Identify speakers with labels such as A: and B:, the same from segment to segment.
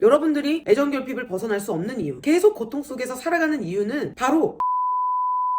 A: 여러분들이 애정결핍을 벗어날 수 없는 이유, 계속 고통 속에서 살아가는 이유는 바로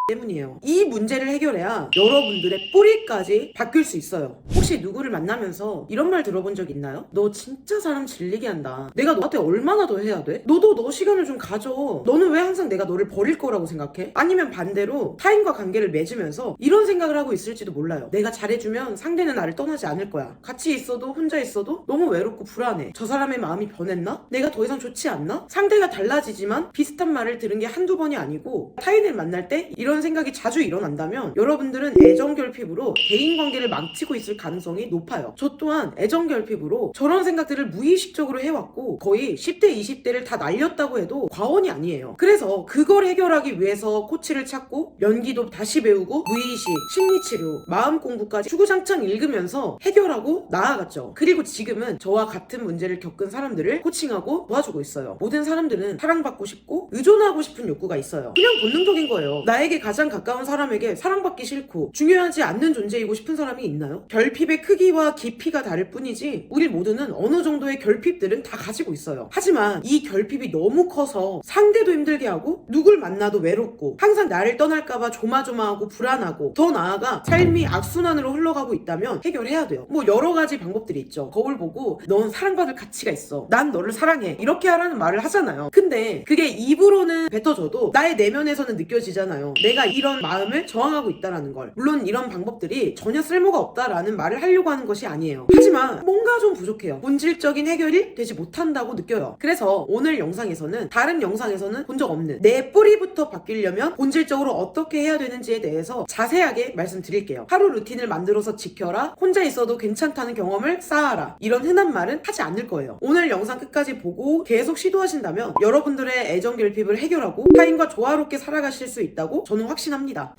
A: 때문이에요. 이 문제를 해결해야 여러분들의 뿌리까지 바뀔 수 있어요. 혹시 누구를 만나면서 이런 말 들어본 적 있나요? 너 진짜 사람 질리게 한다. 내가 너한테 얼마나 더 해야 돼? 너도 너 시간을 좀 가져. 너는 왜 항상 내가 너를 버릴 거라고 생각해? 아니면 반대로 타인과 관계를 맺으면서 이런 생각을 하고 있을지도 몰라요. 내가 잘해주면 상대는 나를 떠나지 않을 거야. 같이 있어도 혼자 있어도 너무 외롭고 불안해. 저 사람의 마음이 변했나? 내가 더 이상 좋지 않나? 상대가 달라지지만 비슷한 말을 들은 게 한두 번이 아니고 타인을 만날 때 이런 생각이 자주 일어난다면 여러분들은 애정결핍으로 대인관계를 망치고 있을 가능성이 높아요. 저 또한 애정결핍으로 저런 생각들을 무의식적으로 해왔고 거의 10대, 20대를 다 날렸다고 해도 과언이 아니에요. 그래서 그걸 해결하기 위해서 코치를 찾고 연기도 다시 배우고 무의식, 심리치료, 마음공부까지 주구장창 읽으면서 해결하고 나아갔죠. 그리고 지금은 저와 같은 문제를 겪은 사람들을 코칭하고 도와주고 있어요. 모든 사람들은 사랑받고 싶고 의존하고 싶은 욕구가 있어요. 그냥 본능적인 거예요. 나에게 가장 가까운 사람에게 사랑받기 싫고 중요하지 않는 존재이고 싶은 사람이 있나요? 결핍의 크기와 깊이가 다를 뿐이지 우리 모두는 어느 정도의 결핍들은 다 가지고 있어요. 하지만 이 결핍이 너무 커서 상대도 힘들게 하고 누굴 만나도 외롭고 항상 나를 떠날까봐 조마조마하고 불안하고 더 나아가 삶이 악순환으로 흘러가고 있다면 해결해야 돼요. 뭐 여러 가지 방법들이 있죠. 거울 보고 넌 사랑받을 가치가 있어. 난 너를 사랑해. 이렇게 하라는 말을 하잖아요. 근데 그게 입으로는 뱉어져도 나의 내면에서는 느껴지잖아요. 내가 이런 마음을 저항하고 있다라는 걸. 물론 이런 방법들이 전혀 쓸모가 없다라는 말을 하려고 하는 것이 아니에요. 하지만 뭔가 좀 부족해요. 본질적인 해결이 되지 못한다고 느껴요. 그래서 오늘 영상에서는 다른 영상에서는 본 적 없는 내 뿌리부터 바뀌려면 본질적으로 어떻게 해야 되는지에 대해서 자세하게 말씀드릴게요. 하루 루틴을 만들어서 지켜라. 혼자 있어도 괜찮다는 경험을 쌓아라. 이런 흔한 말은 하지 않을 거예요. 오늘 영상 끝까지 보고 계속 시도하신다면 여러분들의 애정결핍을 해결하고 타인과 조화롭게 살아가실 수 있다고 저는 확신합니다.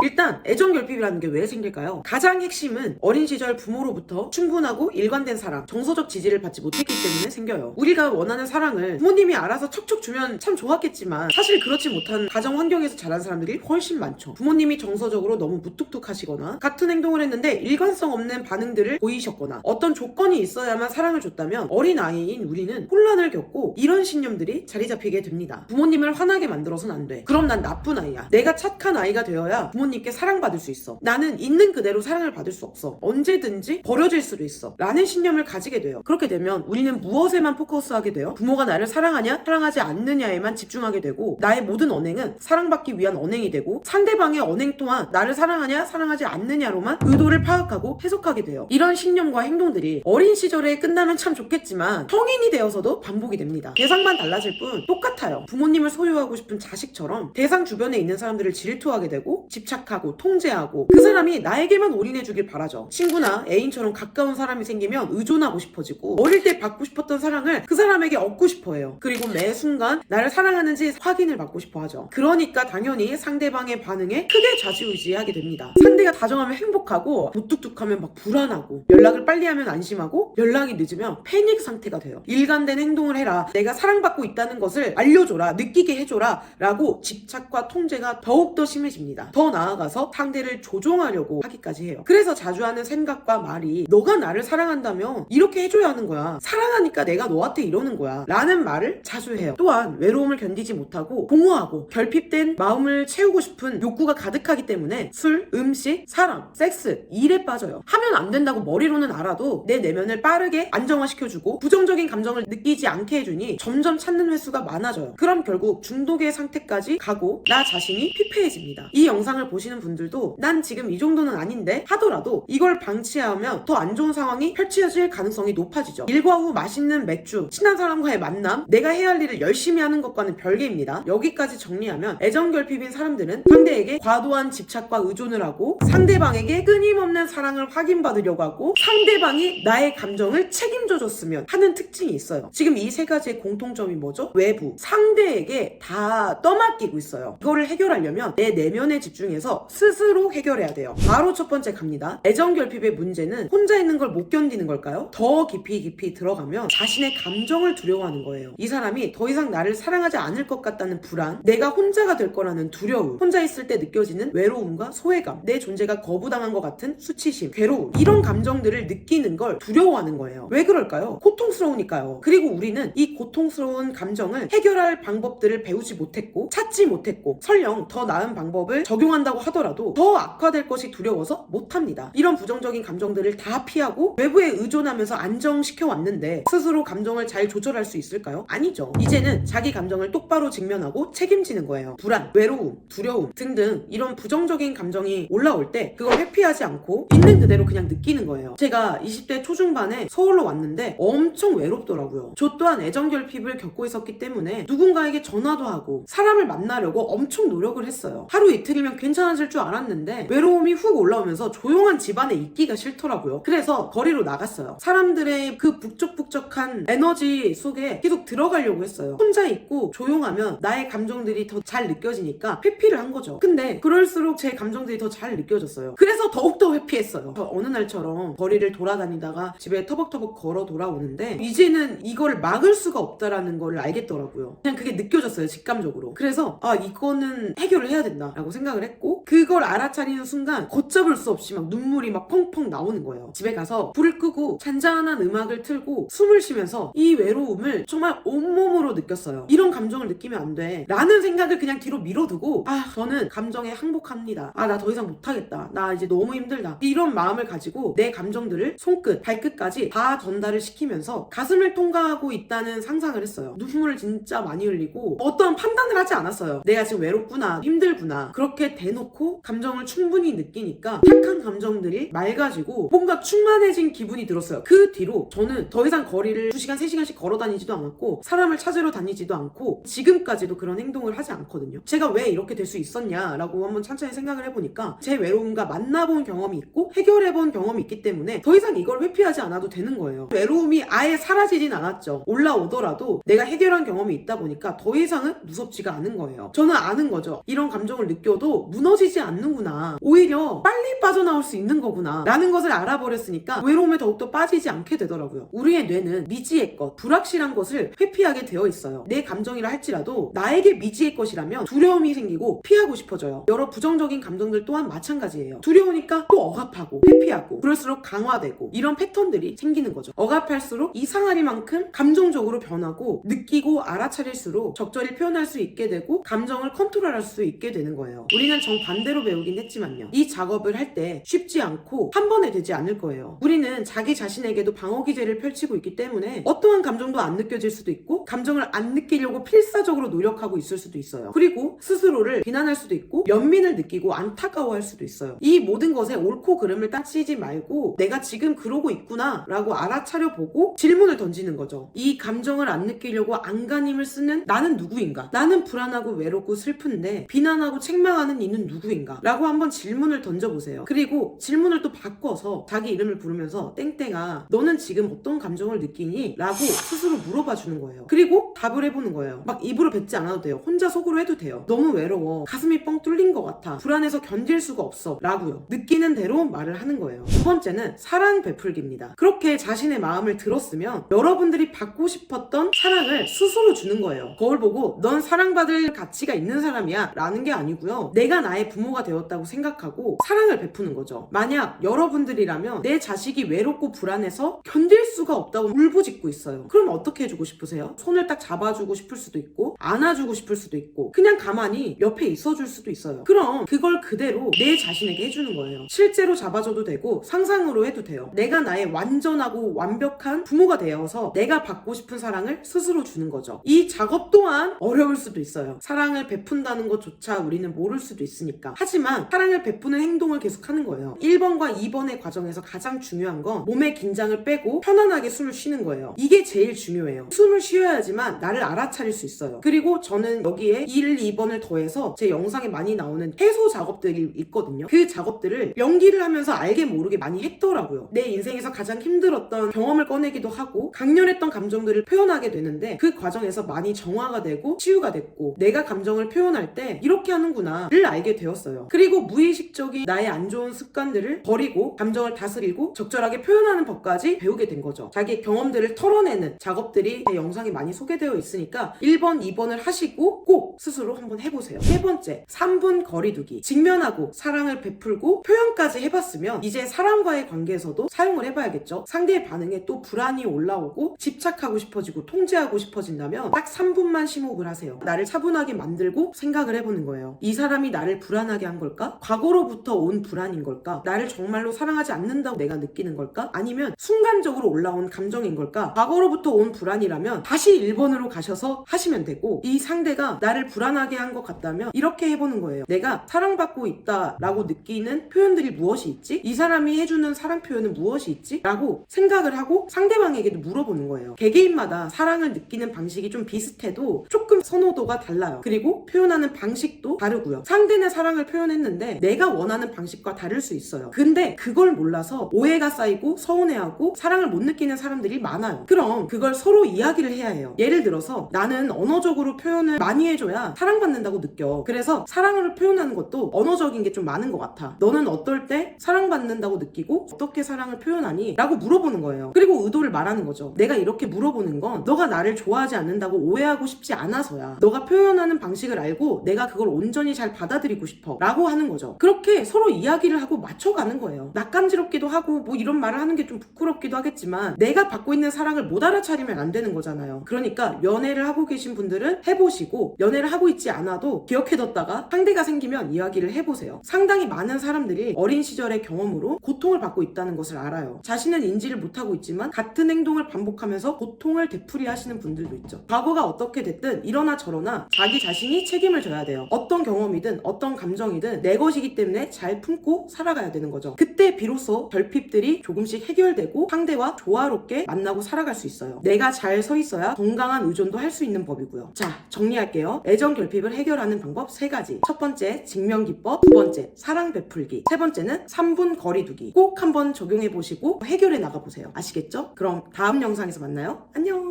A: 일단 애정결핍이라는 게 왜 생길까요? 가장 핵심은 어린 시절 부모로부터 충분하고 일관된 사랑, 정서적 지지를 받지 못했기 때문에 생겨요. 우리가 원하는 사랑을 부모님이 알아서 척척 주면 참 좋았겠지만 사실 그렇지 못한 가정 환경에서 자란 사람들이 훨씬 많죠. 부모님이 정서적으로 너무 무뚝뚝하시거나 같은 행동을 했는데 일관성 없는 반응들을 보이셨거나 어떤 조건이 있어야만 사랑을 줬다면 어린아이인 우리는 혼란을 겪고 이런 신념들이 자리 잡히게 됩니다. 부모님을 화나게 만들어서는 안 돼. 그럼 난 나쁜 아이야. 내가 착한 아이가 되어야 부모님께 사랑받을 수 있어. 나는 있는 그대로 사랑을 받을 수 없어. 언제든지 버려질 수도 있어. 라는 신념을 가지게 돼요. 그렇게 되면 우리는 무엇에만 포커스하게 돼요? 부모가 나를 사랑하냐? 사랑하지 않느냐에만 집중하게 되고 나의 모든 언행은 사랑받기 위한 언행이 되고 상대방의 언행 또한 나를 사랑하냐? 사랑하지 않느냐로만 의도를 파악하고 해석하게 돼요. 이런 신념과 행동들이 어린 시절에 끝나면 참 좋겠지만 성인이 되어서도 반복이 됩니다. 대상만 달라질 뿐 똑같아요. 부모님을 소유하고 싶은 자식처럼 대상 주변에 있는 사람들을 질투하게 되고 집착하고 통제하고 그 사람이 나에게만 올인해주길 바라죠. 친구나 애인처럼 가까운 사람이 생기면 의존하고 싶어지고 어릴 때 받고 싶었던 사랑을 그 사람에게 얻고 싶어해요. 그리고 매 순간 나를 사랑하는지 확인을 받고 싶어하죠. 그러니까 당연히 상대방의 반응에 크게 좌지우지하게 됩니다. 상대가 다정하면 행복하고 무뚝뚝하면 막 불안하고 연락을 빨리 하면 안심하고 연락이 늦으면 패닉 상태가 돼요. 일관된 행동을 해라. 내가 사랑받고 있다는 것을 알려줘라. 느끼게 해줘라. 라고 집착과 통제가 더욱더 심해집니다. 더 나아가서 상대를 조종하려고 하기까지 해요. 그래서 자주 하는 생각과 말이 너가 나를 사랑한다면 이렇게 해줘야 하는 거야. 사랑하니까 내가 너한테 이러는 거야. 라는 말을 자주 해요. 또한 외로움을 견디지 못하고 공허하고 결핍된 마음을 채우고 싶은 욕구가 가득하기 때문에 술, 음식, 사람, 섹스, 일에 빠져요. 하면 안 된다고 머리로는 알아도 내 내면을 빠르게 안정화시켜주고 부정적인 감정을 느끼지 않게 해주니 점점 찾는 횟수가 많아져요. 그럼 결국 중독의 상태까지 가고 나 자신이 피폐해집니다. 이 영상을 보시는 분들도 난 지금 이 정도는 아닌데 하더라도 이걸 방치하면 더 안 좋은 상황이 펼쳐질 가능성이 높아지죠. 일과 후 맛있는 맥주, 친한 사람과의 만남, 내가 해야 할 일을 열심히 하는 것과는 별개입니다. 여기까지 정리하면 애정결핍인 사람들은 상대에게 과도한 집착과 의존을 하고 상대방에게 끊임없는 사랑을 확인받으려고 하고 상대방이 나의 감정을 책임져줬으면 하는 특징이 있어요. 지금 이 세 가지의 공통점이 뭐죠? 외부, 상대에게 다 떠맡기고 있어요. 이거를 해결하려면 내 내면에 집중해서 하면서 스스로 해결해야 돼요. 바로 첫 번째 갑니다. 애정결핍의 문제는 혼자 있는 걸 못 견디는 걸까요? 더 깊이 들어가면 자신의 감정을 두려워하는 거예요. 이 사람이 더 이상 나를 사랑하지 않을 것 같다는 불안, 내가 혼자가 될 거라는 두려움, 혼자 있을 때 느껴지는 외로움과 소외감, 내 존재가 거부당한 것 같은 수치심, 괴로움, 이런 감정들을 느끼는 걸 두려워하는 거예요. 왜 그럴까요? 고통스러우니까요. 그리고 우리는 이 고통스러운 감정을 해결할 방법들을 배우지 못했고 찾지 못했고, 설령 더 나은 방법을 적용한다고 하더라도 더 악화될 것이 두려워서 못합니다. 이런 부정적인 감정들을 다 피하고 외부에 의존하면서 안정시켜 왔는데 스스로 감정을 잘 조절할 수 있을까요? 아니죠. 이제는 자기 감정을 똑바로 직면하고 책임지는 거예요. 불안, 외로움, 두려움 등등 이런 부정적인 감정이 올라올 때 그걸 회피하지 않고 있는 그대로 그냥 느끼는 거예요. 제가 20대 초중반에 서울로 왔는데 엄청 외롭더라고요. 저 또한 애정결핍을 겪고 있었기 때문에 누군가에게 전화도 하고 사람을 만나려고 엄청 노력을 했어요. 하루 이틀이면 괜찮아질 줄 알았는데 외로움이 훅 올라오면서 조용한 집안에 있기가 싫더라고요. 그래서 거리로 나갔어요. 사람들의 그 북적북적한 에너지 속에 계속 들어가려고 했어요. 혼자 있고 조용하면 나의 감정들이 더 잘 느껴지니까 회피를 한 거죠. 근데 그럴수록 제 감정들이 더 잘 느껴졌어요. 그래서 더욱더 회피했어요. 어느 날처럼 거리를 돌아다니다가 집에 터벅터벅 걸어 돌아오는데 이제는 이걸 막을 수가 없다라는 걸 알겠더라고요. 그냥 그게 느껴졌어요, 직감적으로. 그래서 이거는 해결을 해야 된다라고 생각을 했고, 그걸 알아차리는 순간 걷잡을 수 없이 막 눈물이 막 펑펑 나오는 거예요. 집에 가서 불을 끄고 잔잔한 음악을 틀고 숨을 쉬면서 이 외로움을 정말 온몸으로 느꼈어요. 이런 감정을 느끼면 안 돼 라는 생각을 그냥 뒤로 밀어두고, 저는 감정에 항복합니다. 나 더 이상 못하겠다. 나 이제 너무 힘들다. 이런 마음을 가지고 내 감정들을 손끝, 발끝까지 다 전달을 시키면서 가슴을 통과하고 있다는 상상을 했어요. 눈물을 진짜 많이 흘리고 어떠한 판단을 하지 않았어요. 내가 지금 외롭구나, 힘들구나. 그렇게 대놓고 감정을 충분히 느끼니까 착한 감정들이 맑아지고 뭔가 충만해진 기분이 들었어요. 그 뒤로 저는 더 이상 거리를 2시간, 3시간씩 걸어 다니지도 않았고 사람을 찾으러 다니지도 않고 지금까지도 그런 행동을 하지 않거든요. 제가 왜 이렇게 될 수 있었냐라고 한번 천천히 생각을 해보니까 제 외로움과 만나본 경험이 있고 해결해본 경험이 있기 때문에 더 이상 이걸 회피하지 않아도 되는 거예요. 외로움이 아예 사라지진 않았죠. 올라오더라도 내가 해결한 경험이 있다 보니까 더 이상은 무섭지가 않은 거예요. 저는 아는 거죠. 이런 감정을 느껴도 무너지지 않는구나. 오히려 빨리 빠져나올 수 있는 거구나 라는 것을 알아버렸으니까 외로움에 더욱더 빠지지 않게 되더라고요. 우리의 뇌는 미지의 것, 불확실한 것을 회피하게 되어 있어요. 내 감정이라 할지라도 나에게 미지의 것이라면 두려움이 생기고 피하고 싶어져요. 여러 부정적인 감정들 또한 마찬가지예요. 두려우니까 또 억압하고 회피하고 그럴수록 강화되고 이런 패턴들이 생기는 거죠. 억압할수록 이상하리만큼 감정적으로 변하고 느끼고 알아차릴수록 적절히 표현할 수 있게 되고 감정을 컨트롤할 수 있게 되는 거예요. 우리는 정반대로 배우긴 했지만요. 이 작업을 할 때 쉽지 않고 한 번에 되지 않을 거예요. 우리는 자기 자신에게도 방어 기제를 펼치고 있기 때문에 어떠한 감정도 안 느껴질 수도 있고 감정을 안 느끼려고 필사적으로 노력하고 있을 수도 있어요. 그리고 스스로를 비난할 수도 있고 연민을 느끼고 안타까워할 수도 있어요. 이 모든 것에 옳고 그름을 따지지 말고 내가 지금 그러고 있구나 라고 알아차려 보고 질문을 던지는 거죠. 이 감정을 안 느끼려고 안간힘을 쓰는 나는 누구인가? 나는 불안하고 외롭고 슬픈데 비난하고 책망하는 이는 누구인가? 라고 한번 질문을 던져보세요. 그리고 질문을 또 바꿔서 자기 이름을 부르면서 땡땡아 너는 지금 어떤 감정을 느끼니? 라고 스스로 물어봐 주는 거예요. 그리고 답을 해보는 거예요. 막 입으로 뱉지 않아도 돼요. 혼자 속으로 해도 돼요. 너무 외로워. 가슴이 뻥 뚫린 것 같아. 불안해서 견딜 수가 없어. 라고요. 느끼는 대로 말을 하는 거예요. 두 번째는 사랑 베풀기입니다. 그렇게 자신의 마음을 들었으면 여러분들이 받고 싶었던 사랑을 스스로 주는 거예요. 거울 보고 넌 사랑받을 가치가 있는 사람이야 라는 게 아니고요. 내가 나의 부모가 되었다고 생각하고 사랑을 베푸는 거죠. 만약 여러분들이라면 내 자식이 외롭고 불안해서 견딜 수가 없다고 울부짖고 있어요. 그럼 어떻게 해주고 싶으세요? 손을 딱 잡아주고 싶을 수도 있고 안아주고 싶을 수도 있고 그냥 가만히 옆에 있어줄 수도 있어요. 그럼 그걸 그대로 내 자신에게 해주는 거예요. 실제로 잡아줘도 되고 상상으로 해도 돼요. 내가 나의 완전하고 완벽한 부모가 되어서 내가 받고 싶은 사랑을 스스로 주는 거죠. 이 작업 또한 어려울 수도 있어요. 사랑을 베푼다는 것조차 우리는 모를 수도 있으니까. 하지만 사랑을 베푸는 행동을 계속하는 거예요. 1번과 2번의 과정에서 가장 중요한 건 몸의 긴장을 빼고 편안하게 숨을 쉬는 거예요. 이게 제일 중요해요. 숨을 쉬어야지만 나를 알아차릴 수 있어요. 그리고 저는 여기에 1, 2번을 더해서 제 영상에 많이 나오는 해소 작업들이 있거든요. 그 작업들을 연기를 하면서 알게 모르게 많이 했더라고요. 내 인생에서 가장 힘들었던 경험을 꺼내기도 하고 강렬했던 감정들을 표현하게 되는데 그 과정에서 많이 정화가 되고 치유가 됐고 내가 감정을 표현할 때 이렇게 하는구나를 알게 되었어요. 배웠어요. 그리고 무의식적인 나의 안 좋은 습관들을 버리고 감정을 다스리고 적절하게 표현하는 법까지 배우게 된 거죠. 자기 경험들을 털어내는 작업들이 제 영상에 많이 소개되어 있으니까 1번, 2번을 하시고 꼭 스스로 한번 해보세요. 세 번째, 3분 거리두기. 직면하고 사랑을 베풀고 표현까지 해봤으면 이제 사람과의 관계에서도 사용을 해봐야겠죠. 상대의 반응에 또 불안이 올라오고 집착하고 싶어지고 통제하고 싶어진다면 딱 3분만 심호흡을 하세요. 나를 차분하게 만들고 생각을 해보는 거예요. 이 사람이 나를 불안하게 한 걸까? 과거로부터 온 불안인 걸까? 나를 정말로 사랑하지 않는다고 내가 느끼는 걸까? 아니면 순간적으로 올라온 감정인 걸까? 과거로부터 온 불안이라면 다시 1번으로 가셔서 하시면 되고, 이 상대가 나를 불안하게 한 것 같다면 이렇게 해보는 거예요. 내가 사랑받고 있다라고 느끼는 표현들이 무엇이 있지? 이 사람이 해주는 사랑 표현은 무엇이 있지? 라고 생각을 하고 상대방에게도 물어보는 거예요. 개개인마다 사랑을 느끼는 방식이 좀 비슷해도 조금 선호도가 달라요. 그리고 표현하는 방식도 다르고요. 상대는 사랑을 표현했는데 내가 원하는 방식과 다를 수 있어요. 근데 그걸 몰라서 오해가 쌓이고 서운해하고 사랑을 못 느끼는 사람들이 많아요. 그럼 그걸 서로 이야기를 해야 해요. 예를 들어서 나는 언어적으로 표현을 많이 해줘야 사랑받는다고 느껴. 그래서 사랑을 표현하는 것도 언어적인 게 좀 많은 것 같아. 너는 어떨 때 사랑받는다고 느끼고 어떻게 사랑을 표현하니? 라고 물어보는 거예요. 그리고 의도를 말하는 거죠. 내가 이렇게 물어보는 건 너가 나를 좋아하지 않는다고 오해하고 싶지 않아서야. 너가 표현하는 방식을 알고 내가 그걸 온전히 잘 받아들이고 싶어 라고 하는 거죠. 그렇게 서로 이야기를 하고 맞춰가는 거예요. 낯간지럽기도 하고 뭐 이런 말을 하는 게 좀 부끄럽기도 하겠지만 내가 받고 있는 사랑을 못 알아차리면 안 되는 거잖아요. 그러니까 연애를 하고 계신 분들은 해보시고, 연애를 하고 있지 않아도 기억해뒀다가 상대가 생기면 이야기를 해보세요. 상당히 많은 사람들이 어린 시절의 경험으로 고통을 받고 있다는 것을 알아요. 자신은 인지를 못하고 있지만 같은 행동을 반복하면서 고통을 되풀이하시는 분들도 있죠. 과거가 어떻게 됐든 이러나 저러나 자기 자신이 책임을 져야 돼요. 어떤 경험이든 어떤 감정이든 내 것이기 때문에 잘 품고 살아가야 되는 거죠. 그때 비로소 결핍들이 조금씩 해결되고 상대와 조화롭게 만나고 살아갈 수 있어요. 내가 잘 서 있어야 건강한 의존도 할 수 있는 법이고요. 자, 정리할게요. 애정 결핍을 해결하는 방법 3가지. 첫 번째, 직면기법. 두 번째, 사랑 베풀기. 세 번째는 3분 거리두기. 꼭 한번 적용해보시고 해결해 나가보세요. 아시겠죠? 그럼 다음 영상에서 만나요. 안녕.